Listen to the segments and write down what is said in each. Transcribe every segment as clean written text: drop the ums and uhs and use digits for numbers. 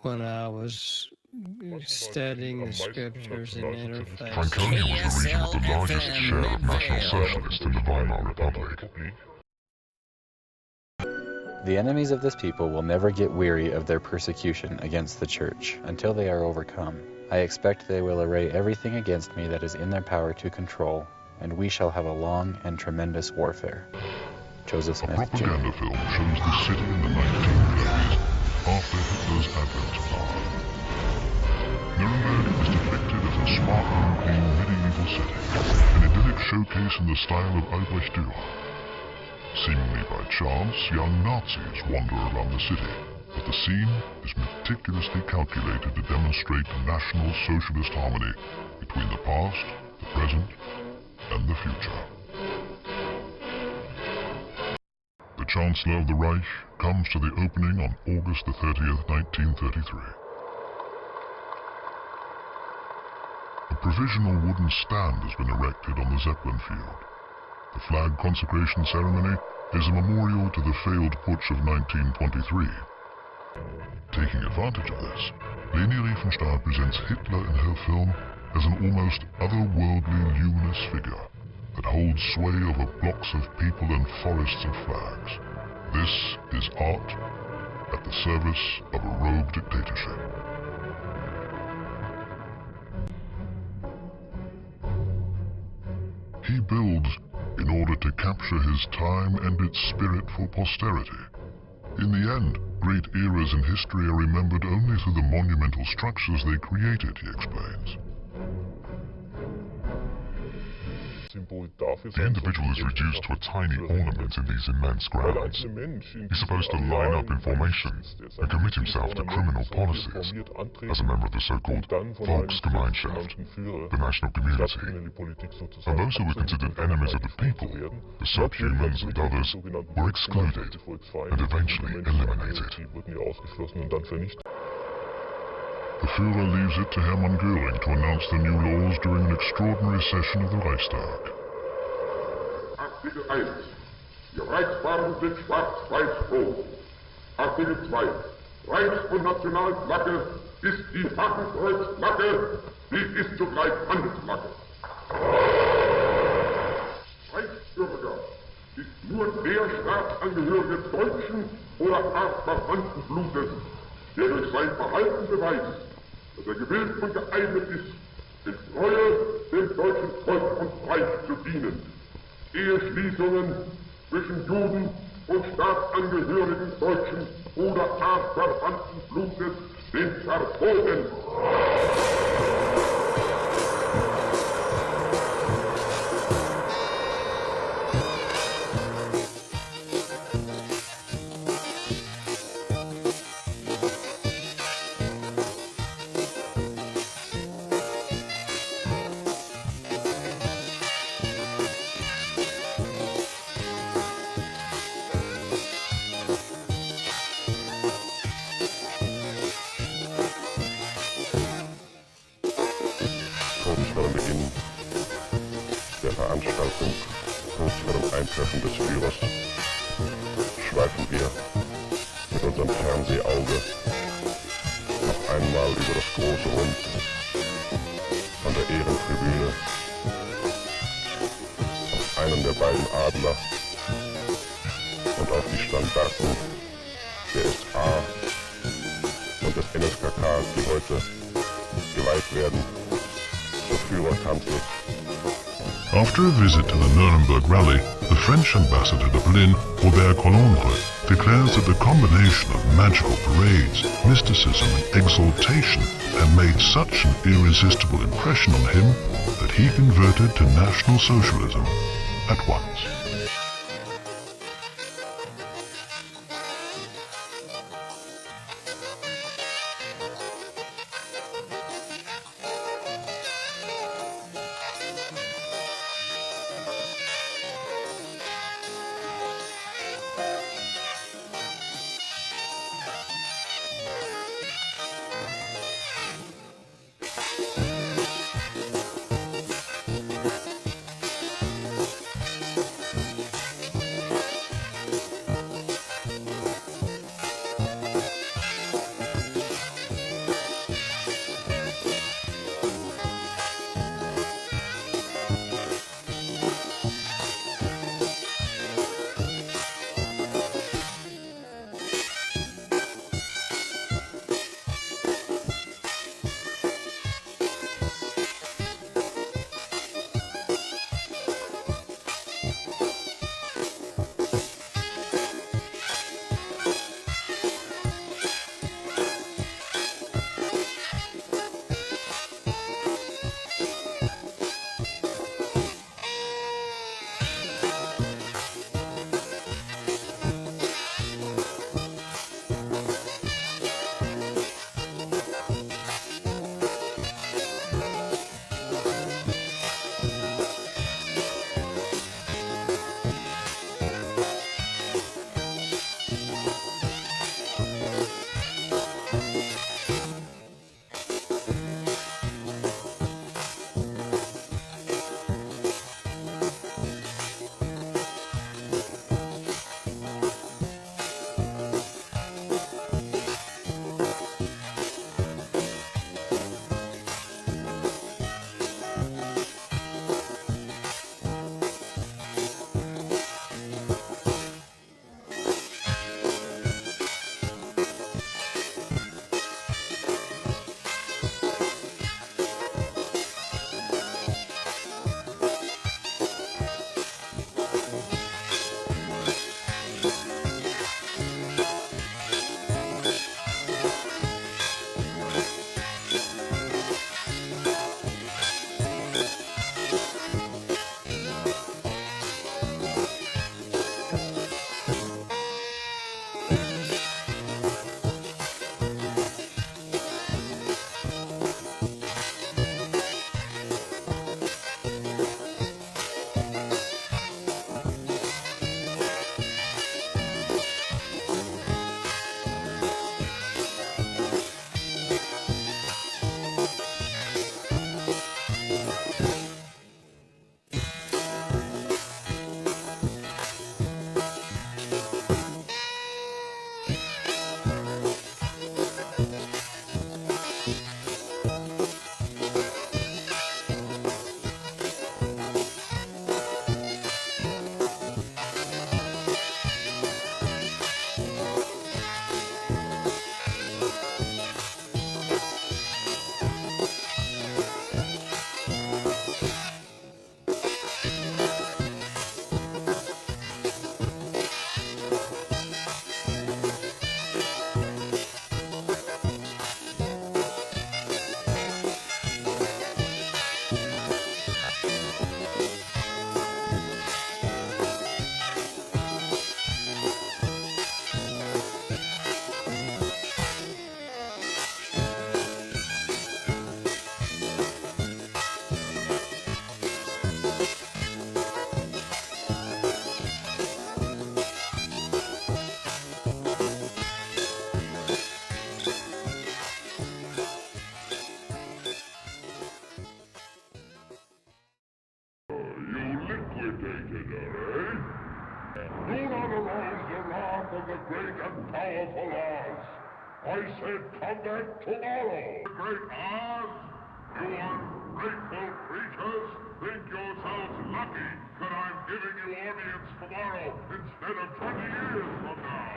when I was studying the scriptures and interface. Franconia was the region with the largest share of National Socialists in the Weimar Republic. The enemies of this people will never get weary of their persecution against the Church until they are overcome. I expect they will array everything against me that is in their power to control, and we shall have a long and tremendous warfare. Joseph Smith, A propaganda film shows the city in the 1930s after Hitler's advent to power. Nuremberg is depicted as a smart European medieval setting, an idyllic showcase in the style of Albrecht Dürer. Seemingly by chance, young Nazis wander around the city, but the scene is meticulously calculated to demonstrate National Socialist harmony between the past, the present, and the future. The Chancellor of the Reich comes to the opening on August the 30th, 1933. A provisional wooden stand has been erected on the Zeppelin field. The flag consecration ceremony is a memorial to the failed putsch of 1923. Taking advantage of this, Leni Riefenstahl presents Hitler in her film as an almost otherworldly luminous figure that holds sway over blocks of people and forests of flags. This is art at the service of a rogue dictatorship. He builds in order to capture his time and its spirit for posterity. In the end, great eras in history are remembered only through the monumental structures they created, he explains. The individual is reduced to a tiny ornament in these immense grounds. He's supposed to line up in formation and commit himself to criminal policies as a member of the so-called Volksgemeinschaft, the national community. And those who were considered enemies of the people, the subhumans and others, were excluded and eventually eliminated. The Führer leaves it to Hermann Göring to announce the new laws during an extraordinary session of the Reichstag. Artikel 1. Die Reichsfarben sind schwarz-weiß-rot. Artikel 2. Reichs- und Nationalflagge ist die Hakenkreuzflagge, die ist zugleich Handelsflagge. Reichsbürger ist nur der Staatsangehörige deutschen oder artverwandten Blutes, der durch sein Verhalten beweist, dass er gewillt und geeignet ist, in Treue dem deutschen Volk und Reich zu dienen. Eheschließungen zwischen Juden und Staatsangehörigen deutschen oder artverwandten Blutes sind verboten. Eintreffen des Führers schweifen wir mit unserem Fernsehauge noch einmal über das große Rund von der Ehrentribüne auf einen der beiden Adler und auf die Standarten der SA und des NSKK, die heute geweiht werden zur Führerkanzel. After a visit to the Nuremberg rally, the French ambassador to Berlin, Robert Colombre, declares that the combination of magical parades, mysticism and exaltation had made such an irresistible impression on him that he converted to National Socialism at once. powerful Oz. I said come back tomorrow. The great Oz, you ungrateful creatures think yourselves lucky that I'm giving you audience tomorrow instead of 20 years from now.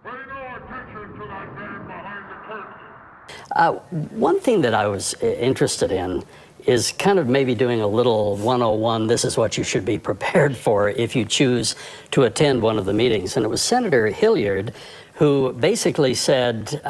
Pay no attention to that man behind the curtain. One thing that I was interested in is kind of maybe doing a little 101, this is what you should be prepared for if you choose to attend one of the meetings. And it was Senator Hilliard who basically said,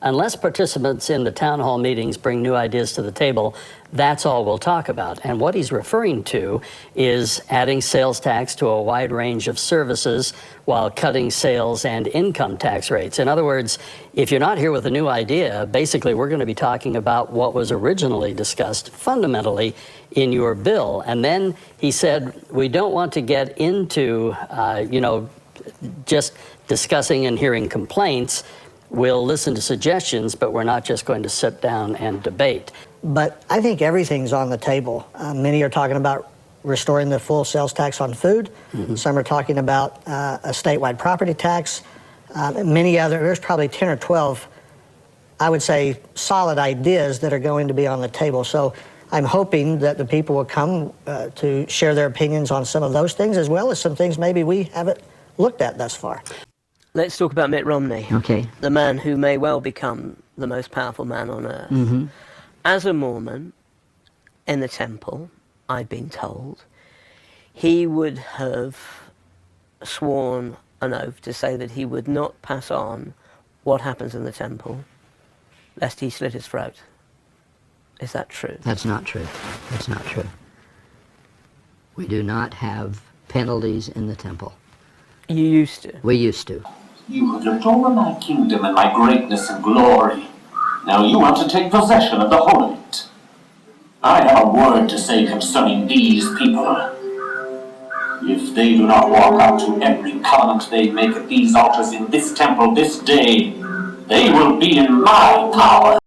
unless participants in the town hall meetings bring new ideas to the table, that's all we'll talk about. And what he's referring to is adding sales tax to a wide range of services while cutting sales and income tax rates. In other words, if you're not here with a new idea, basically we're going to be talking about what was originally discussed fundamentally in your bill. And then he said, we don't want to get into, just discussing and hearing complaints. We'll listen to suggestions, but we're not just going to sit down and debate. But I think everything's on the table. Many are talking about restoring the full sales tax on food. Mm-hmm. Some are talking about a statewide property tax. Many other, there's probably 10 or 12, I would say, solid ideas that are going to be on the table. So I'm hoping that the people will come to share their opinions on some of those things, as well as some things maybe we haven't looked at thus far. Let's talk about Mitt Romney. Okay. The man who may well become the most powerful man on earth. Mm-hmm. As a Mormon in the temple, I've been told, he would have sworn an oath to say that he would not pass on what happens in the temple, lest he slit his throat. Is that true? That's not true. That's not true. We do not have penalties in the temple. You used to. We used to. You have looked over my kingdom and my greatness and glory. Now you want to take possession of the whole of it. I have a word to say concerning these people. If they do not walk out to every covenant they make at these altars in this temple this day, They will be in my power.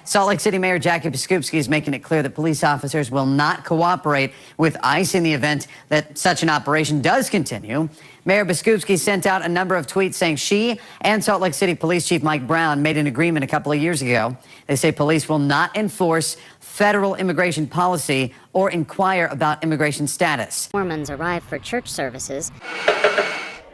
Salt Lake City Mayor Jackie Biskupski is making it clear that police officers will not cooperate with ICE in the event that such an operation does continue. Mayor Biskupski sent out a number of tweets saying she and Salt Lake City Police Chief Mike Brown made an agreement a couple of years ago. They say police will not enforce federal immigration policy or inquire about immigration status. Mormons arrive for church services.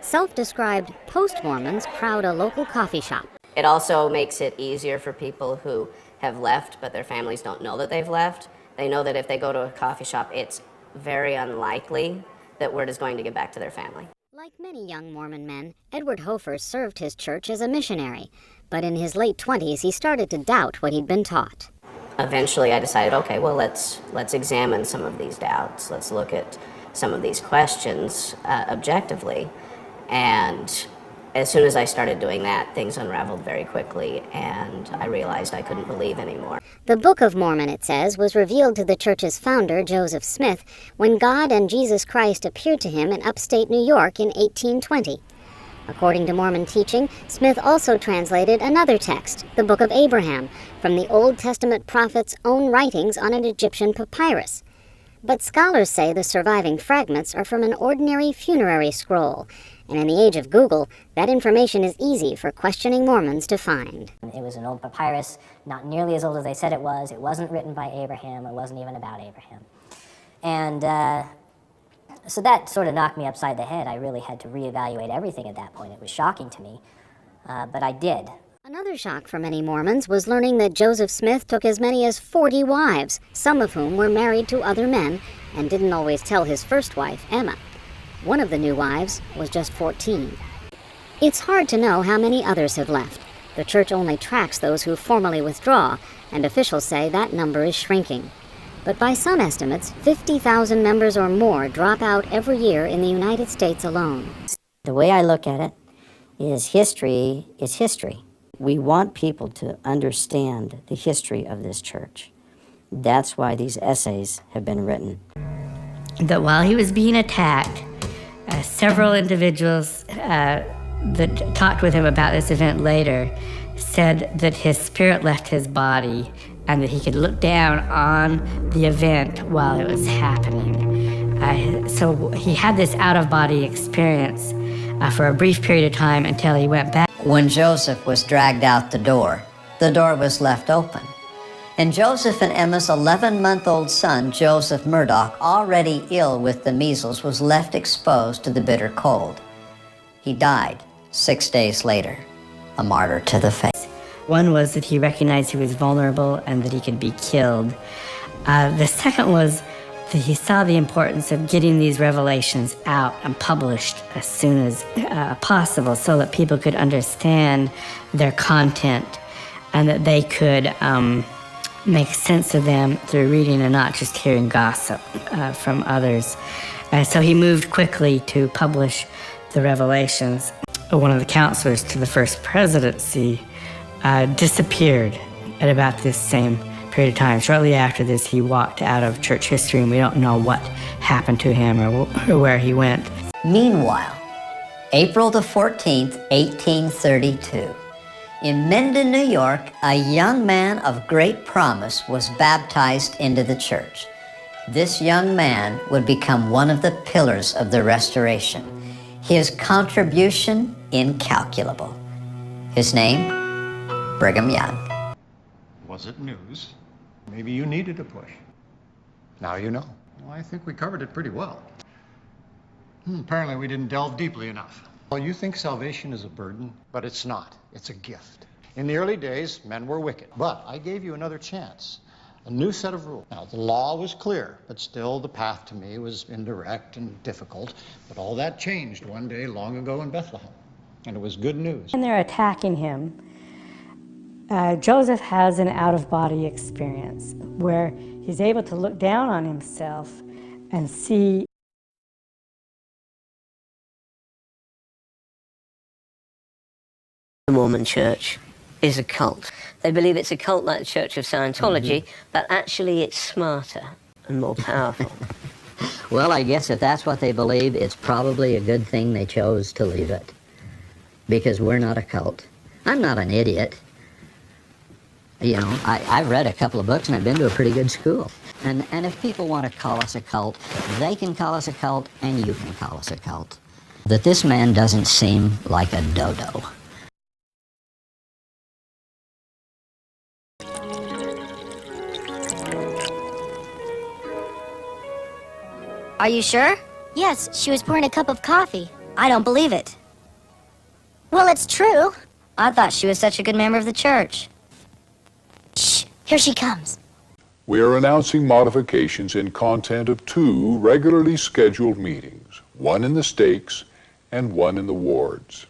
Self-described post-Mormons crowd a local coffee shop. It also makes it easier for people who have left, but their families don't know that they've left. They know that if they go to a coffee shop, it's very unlikely that word is going to get back to their family. Like many young Mormon men, Edward Hofer served his church as a missionary, but in his late 20s, he started to doubt what he'd been taught. Eventually, I decided, okay, well, let's examine some of these doubts. Let's look at some of these questions objectively. And as soon as I started doing that, things unraveled very quickly, and I realized I couldn't believe anymore. The Book of Mormon, it says, was revealed to the church's founder, Joseph Smith, when God and Jesus Christ appeared to him in upstate New York in 1820. According to Mormon teaching, Smith also translated another text, the Book of Abraham, from the Old Testament prophet's own writings on an Egyptian papyrus. But scholars say the surviving fragments are from an ordinary funerary scroll, and in the age of Google, that information is easy for questioning Mormons to find. It was an old papyrus, not nearly as old as they said it was. It wasn't written by Abraham. It wasn't even about Abraham. And so that sort of knocked me upside the head. I really had to reevaluate everything at that point. It was shocking to me, but I did. Another shock for many Mormons was learning that Joseph Smith took as many as 40 wives, some of whom were married to other men, and didn't always tell his first wife, Emma. One of the new wives was just 14. It's hard to know how many others have left. The church only tracks those who formally withdraw, and officials say that number is shrinking. But by some estimates, 50,000 members or more drop out every year in the United States alone. The way I look at it is history is history. We want people to understand the history of this church. That's why these essays have been written. That while he was being attacked, several individuals that talked with him about this event later said that his spirit left his body and that he could look down on the event while it was happening. So he had this out-of-body experience for a brief period of time until he went back. When Joseph was dragged out the door was left open. And Joseph and Emma's 11-month-old son, Joseph Murdoch, already ill with the measles, was left exposed to the bitter cold. He died 6 days later, a martyr to the faith. One was that he recognized he was vulnerable and that he could be killed. The second was that he saw the importance of getting these revelations out and published as soon as possible so that people could understand their content and that they could make sense of them through reading and not just hearing gossip from others. So he moved quickly to publish the revelations. One of the counselors to the first presidency disappeared at about this same period of time. Shortly after this, he walked out of church history, and we don't know what happened to him or where he went. Meanwhile, April the 14th, 1832, in Minden, New York, a young man of great promise was baptized into the church. This young man would become one of the pillars of the Restoration. His contribution incalculable. His name, Brigham Young. Was it news? Maybe you needed a push. Now you know. Well, I think we covered it pretty well. Apparently we didn't delve deeply enough. Well, you think salvation is a burden, but it's not. It's a gift. In the early days, men were wicked, but I gave you another chance, a new set of rules. Now, the law was clear, but still the path to me was indirect and difficult. But all that changed one day long ago in Bethlehem, and it was good news. When they're attacking him, Joseph has an out-of-body experience where he's able to look down on himself and see the Mormon Church is a cult. They believe it's a cult like the Church of Scientology, but actually it's smarter and more powerful. Well, I guess if that's what they believe, it's probably a good thing they chose to leave it. Because we're not a cult. I'm not an idiot. You know, I've read a couple of books and I've been to a pretty good school. And if people want to call us a cult, they can call us a cult and you can call us a cult. That this man doesn't seem like a dodo. Are you sure? Yes, she was pouring a cup of coffee. I don't believe it. Well, it's true. I thought she was such a good member of the church. Shh, here she comes. We are announcing modifications in content of 2 regularly scheduled meetings, one in the stakes and one in the wards.